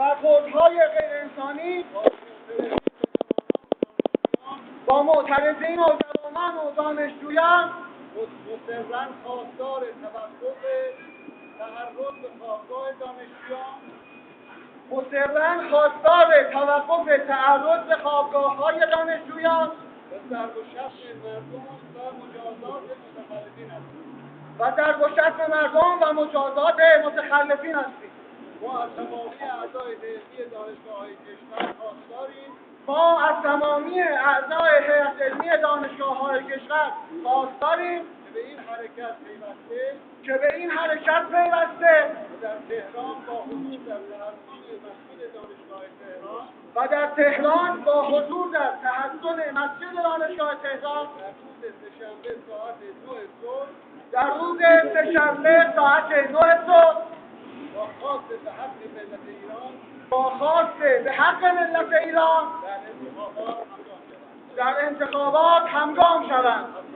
برخوردهای غیر انسانی با معترضین و جوانان و دانشجویان مصرا خواستار توقف تحرک به خوابگاه دانشجویان مصرا خواستار توقف تعرض به خوابگاه‌های دانشجویان و ضرب و شتم مردم و مجازات متخلفین هستیم. و ضرب و شتم مردم و مجازات متخلفین هستیم. ما از تمامی اعضای علمی دانشگاه‌های کشور خواستاریم ما از تمامی اعضای هیئت علمی دانشگاه‌های کشور خواستاریم که به این حرکت پیوسته در تهران با حضور در تحصیل مسجد دانشگاه تهران و در تهران با حضور در تحصیل مسجد دانشگاه تهران در روز سه‌شنبه ساعت 9 صبح با خواست به حق ملت ایران در انتخابات همگام شوند. همگام شوند.